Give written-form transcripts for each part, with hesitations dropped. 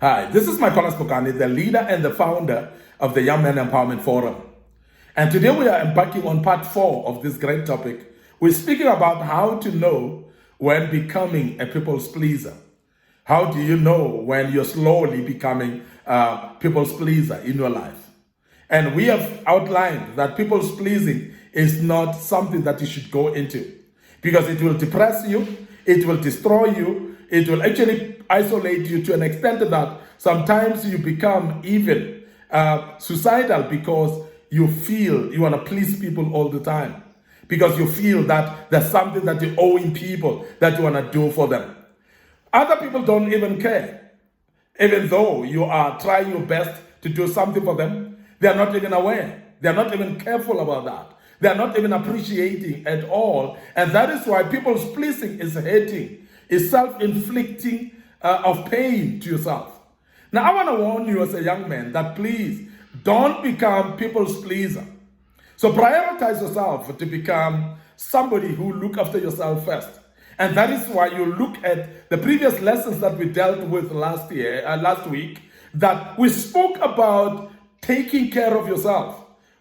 Hi, this is Michael Spokane, the leader and the founder of the Young Men Empowerment Forum. And today we are embarking on part 4 of this great topic. We're speaking about how to know when becoming a people's pleaser. How do you know when you're slowly becoming a people's pleaser in your life? And we have outlined that people's pleasing is not something that you should go into because it will depress you, it will destroy you, it will actually isolate you to an extent that sometimes you become even suicidal because you feel you want to please people all the time, because you feel that there's something that you're owing people that you want to do for them. Other people don't even care. Even though you are trying your best to do something for them, they are not even aware. They are not even careful about that. They are not even appreciating at all. And that is why people's pleasing is hurting, is self-inflicting of pain to yourself. Now, I want to warn you as a young man that please don't become people's pleaser. So prioritize yourself to become somebody who look after yourself first. And that is why you look at the previous lessons that we dealt with last week, that we spoke about taking care of yourself.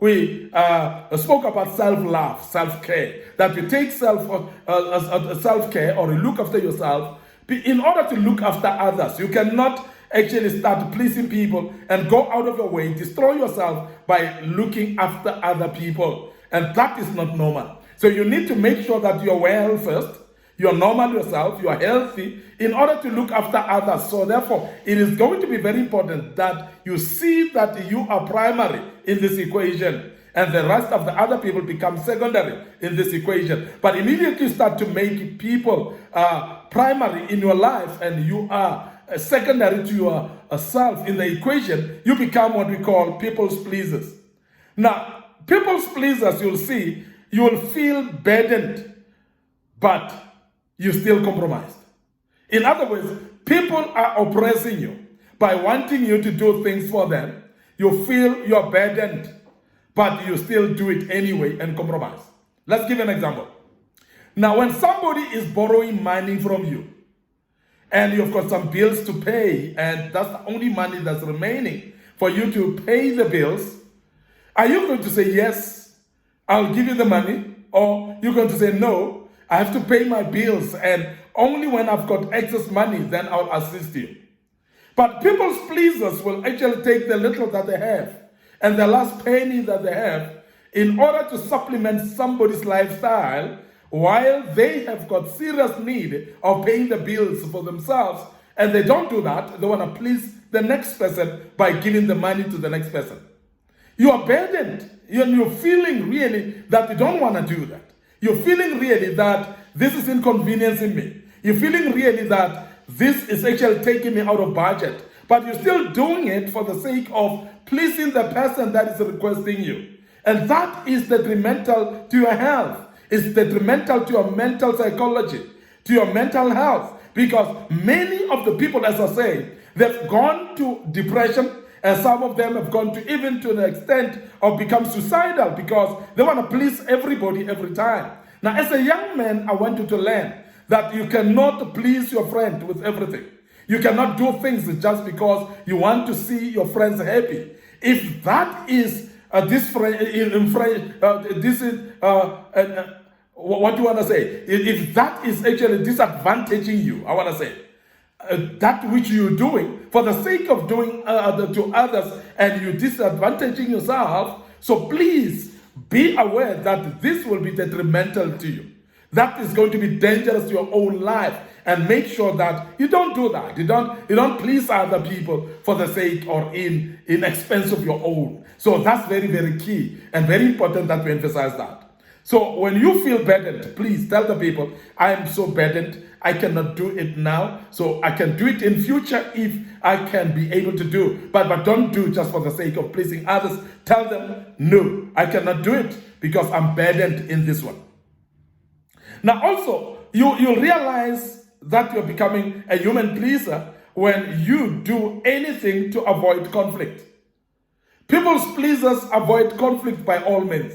We spoke about self-love, self-care, that you take self-care or you look after yourself in order to look after others. You cannot actually start pleasing people and go out of your way, destroy yourself by looking after other people. And that is not normal. So you need to make sure that you're well first, you're normal yourself, you're healthy, in order to look after others. So therefore, it is going to be very important that you see that you are primary in this equation and the rest of the other people become secondary in this equation. But immediately start to make people primary in your life and you are secondary to yourself in the equation, you become what we call people's pleasers. Now, people's pleasers, you'll see, you will feel burdened, but you're still compromised. In other words, people are oppressing you by wanting you to do things for them. You feel you're burdened, but you still do it anyway and compromise. Let's give an example. Now, when somebody is borrowing money from you, and you've got some bills to pay, and that's the only money that's remaining for you to pay the bills, are you going to say, yes, I'll give you the money? Or you're going to say, no, I have to pay my bills, and only when I've got excess money, then I'll assist you. But people's pleasers will actually take the little that they have and the last penny that they have in order to supplement somebody's lifestyle while they have got serious need of paying the bills for themselves. And they don't do that. They want to please the next person by giving the money to the next person. You are burdened. You're feeling really that you don't want to do that. You're feeling really that this is inconveniencing me. You're feeling really that this is actually taking me out of budget. But you're still doing it for the sake of pleasing the person that is requesting you. And that is detrimental to your health. It's detrimental to your mental psychology, to your mental health. Because many of the people, as I say, they've gone to depression, and some of them have gone to even to the extent of become suicidal because they want to please everybody every time. Now, as a young man, I want you to learn that you cannot please your friend with everything. You cannot do things just because you want to see your friends happy. If that is what do you want to say? If that is actually disadvantaging you, I want to say, that which you're doing for the sake of doing to others and you're disadvantaging yourself, so please be aware that this will be detrimental to you. That is going to be dangerous to your own life, and make sure that you don't do that. You don't please other people for the sake or in expense of your own. So that's very, very key and very important that we emphasize that. So when you feel burdened, please tell the people, I am so burdened, I cannot do it now, so I can do it in future if I can be able to do. But don't do just for the sake of pleasing others. Tell them, no, I cannot do it because I'm burdened in this one. Now also, you'll realize that you're becoming a human pleaser when you do anything to avoid conflict. People's pleasers avoid conflict by all means.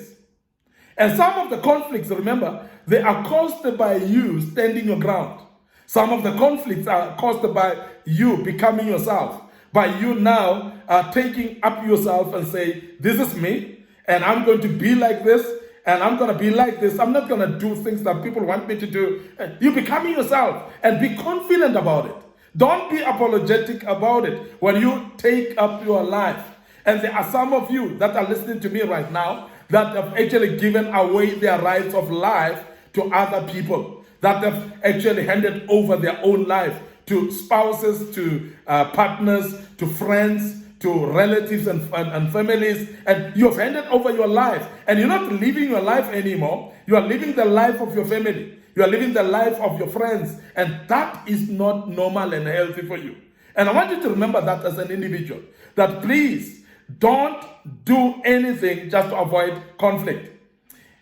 And some of the conflicts, remember, they are caused by you standing your ground. Some of the conflicts are caused by you becoming yourself. by you now taking up yourself and say, this is me, and I'm going to be like this, and I'm going to be like this. I'm not going to do things that people want me to do. You're becoming yourself, and be confident about it. Don't be apologetic about it when you take up your life. And there are some of you that are listening to me right now that have actually given away their rights of life to other people, that have actually handed over their own life to spouses, to partners, to friends, to relatives and families, and you have handed over your life, and you're not living your life anymore. You are living the life of your family. You are living the life of your friends, and that is not normal and healthy for you. And I want you to remember that as an individual, that please don't do anything just to avoid conflict.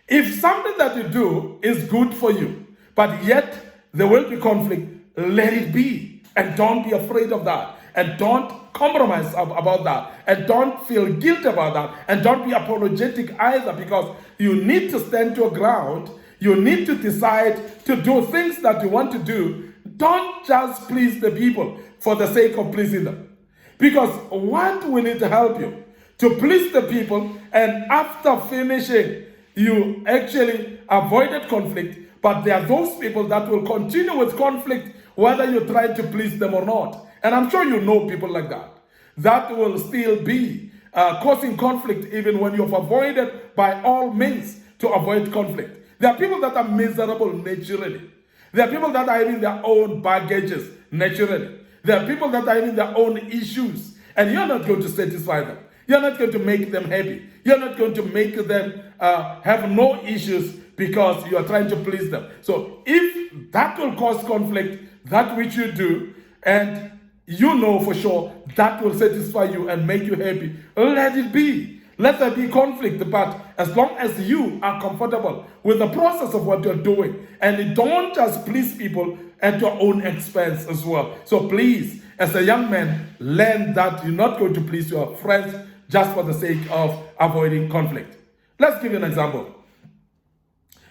If something that you do is good for you, but yet there will be conflict, let it be. And don't be afraid of that. And don't compromise about that. And don't feel guilt about that. And don't be apologetic either, because you need to stand your ground. You need to decide to do things that you want to do. Don't just please the people for the sake of pleasing them. Because what will it help you? To please the people, and after finishing, you actually avoided conflict, but there are those people that will continue with conflict whether you try to please them or not. And I'm sure you know people like that. That will still be causing conflict even when you've avoided by all means to avoid conflict. There are people that are miserable naturally. There are people that are having their own baggages naturally. There are people that are having their own issues, and you're not going to satisfy them. You're not going to make them happy. You're not going to make them have no issues because you are trying to please them. So if that will cause conflict, that which you do, and you know for sure that will satisfy you and make you happy, let it be. Let there be conflict, but as long as you are comfortable with the process of what you're doing, and don't just please people at your own expense as well. So please, as a young man, learn that you're not going to please your friends just for the sake of avoiding conflict. Let's give you an example.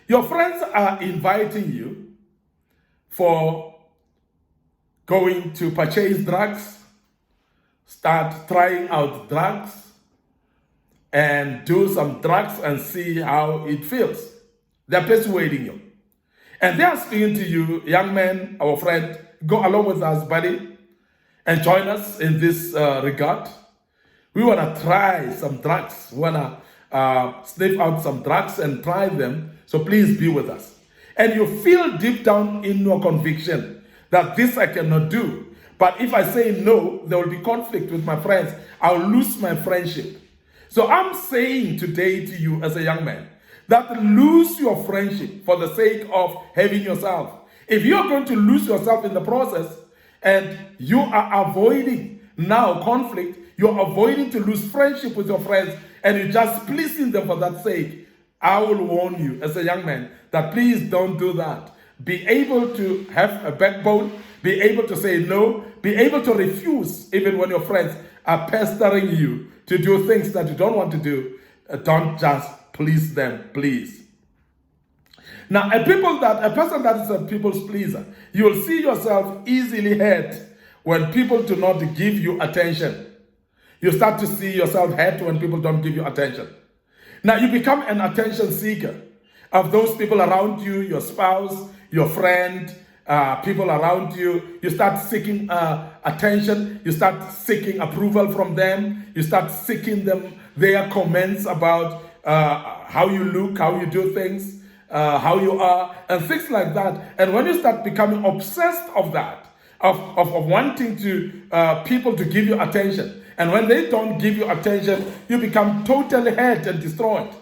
Your friends are inviting you for going to purchase drugs, start trying out drugs, and do some drugs and see how it feels. They're persuading you. And they are speaking to you, young man, our friend, go along with us, buddy, and join us in this regard. We want to try some drugs. We want to sniff out some drugs and try them. So please be with us. And you feel deep down in your conviction that this I cannot do. But if I say no, there will be conflict with my friends. I'll lose my friendship. So I'm saying today to you as a young man, that lose your friendship for the sake of having yourself. If you're going to lose yourself in the process, and you are avoiding now conflict, you're avoiding to lose friendship with your friends, and you're just pleasing them for that sake, I will warn you as a young man that please don't do that. Be able to have a backbone, be able to say no, be able to refuse even when your friends are pestering you to do things that you don't want to do. Don't just please them, please. Now, a person that is a people's pleaser, you will see yourself easily hurt when people do not give you attention. You start to see yourself hurt when people don't give you attention. Now, you become an attention seeker of those people around you, your spouse, your friend, people around you. You start seeking attention. You start seeking approval from them. You start seeking their comments about how you look, how you do things, how you are, and things like that. And when you start becoming obsessed of that, of wanting to people to give you attention, and when they don't give you attention, you become totally hurt and destroyed.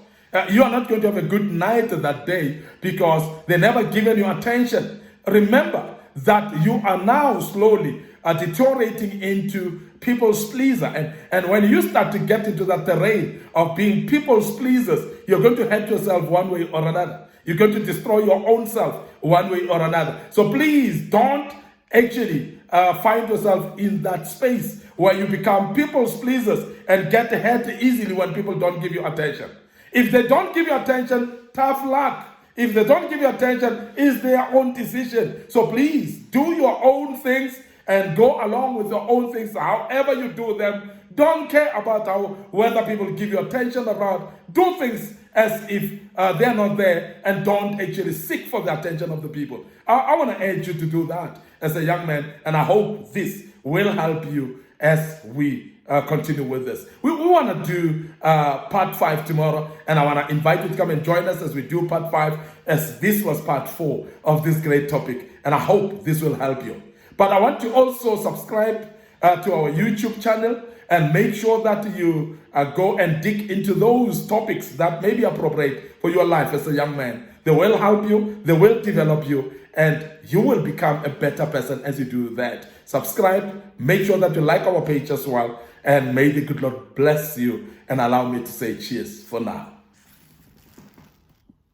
You are not going to have a good night that day because they never given you attention. Remember that you are now slowly deteriorating into people's pleaser. And when you start to get into that terrain of being people's pleasers, you're going to hurt yourself one way or another. You're going to destroy your own self one way or another. So please don't actually find yourself in that space where you become people's pleasers and get hurt easily when people don't give you attention. If they don't give you attention, tough luck. If they don't give you attention, it's their own decision. So please, do your own things and go along with your own things, however you do them. Don't care about whether people give you attention or not. Do things as if they're not there, and don't actually seek for the attention of the people. I want to urge you to do that as a young man, and I hope this will help you as we continue with this. We want to do part 5 tomorrow, and I want to invite you to come and join us as we do part 5, as this was part 4 of this great topic, and I hope this will help you. But I want to also subscribe to our YouTube channel, and make sure that you go and dig into those topics that may be appropriate for your life as a young man. They will help you, they will develop you, and you will become a better person as you do that. Subscribe, make sure that you like our page as well, and may the good Lord bless you, and allow me to say cheers for now.